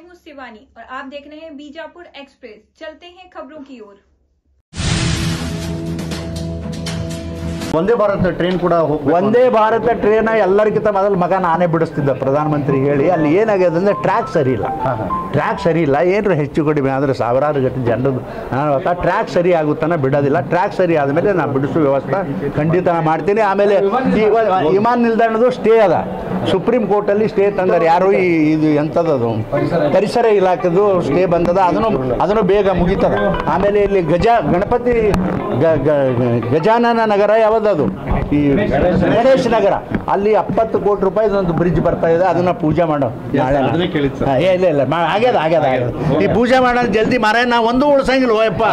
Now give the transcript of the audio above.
हूँ शिवानी और आप देख रहे हैं बीजापुर एक्सप्रेस। चलते हैं खबरों की ओर। ವಂದೇ ಭಾರತ ಟ್ರೈನ್ ಕೂಡ ವಂದೇ ಭಾರತ ಟ್ರೈನ್ ಎಲ್ಲರಿಗಿಂತ ಮೊದಲು ಮಗ ನಾನೇ ಬಿಡಿಸ್ತಿದ್ದೆ ಪ್ರಧಾನಮಂತ್ರಿ ಹೇಳಿ. ಅಲ್ಲಿ ಏನಾಗಿದೆ ಅಂದರೆ ಟ್ರ್ಯಾಕ್ ಸರಿ ಇಲ್ಲ. ಟ್ರ್ಯಾಕ್ ಸರಿ ಇಲ್ಲ, ಏನರ ಹೆಚ್ಚು ಕಡಿಮೆ ಆದರೆ ಸಾವಿರಾರು ಗಟ್ಟೆ ಜನರದ್ದು ಟ್ರ್ಯಾಕ್ ಸರಿ ಆಗುತ್ತಾನೆ ಬಿಡೋದಿಲ್ಲ. ಟ್ರ್ಯಾಕ್ ಸರಿ ಆದಮೇಲೆ ನಾನು ಬಿಡಿಸೋ ವ್ಯವಸ್ಥೆ ಖಂಡಿತ ಮಾಡ್ತೀನಿ. ಆಮೇಲೆ ಈ ವಿಮಾನ ನಿಲ್ದಾಣದ್ದು ಸ್ಟೇ ಅದ, ಸುಪ್ರೀಂ ಕೋರ್ಟಲ್ಲಿ ಸ್ಟೇ ತಂದಾರೆ. ಯಾರು ಇದು ಎಂಥದ್ದು ಪರಿಸರ ಇಲಾಖೆದು ಸ್ಟೇ ಬಂದದ, ಅದನ್ನು ಬೇಗ ಮುಗಿತದ. ಆಮೇಲೆ ಇಲ್ಲಿ ಗಣಪತಿ ಗಜಾನನ ನಗರ ಯಾವ್ದದು, ಈ ಗಣೇಶ್ ನಗರ, ಅಲ್ಲಿ 70 ಕೋಟಿ ರೂಪಾಯಿದೊಂದು ಬ್ರಿಡ್ಜ್ ಬರ್ತಾ ಇದೆ. ಅದನ್ನ ಪೂಜೆ ಮಾಡೋ ನಾಳೆ. ಇಲ್ಲ ಆಗ್ಯದ ಈ ಪೂಜೆ ಮಾಡೋದು ಜಲ್ದಿ ಮಾರ. ನಾ ಒಂದು ಉಳ್ಸಂಗಿಲ್ಲ ಹೋಯಪ್ಪ.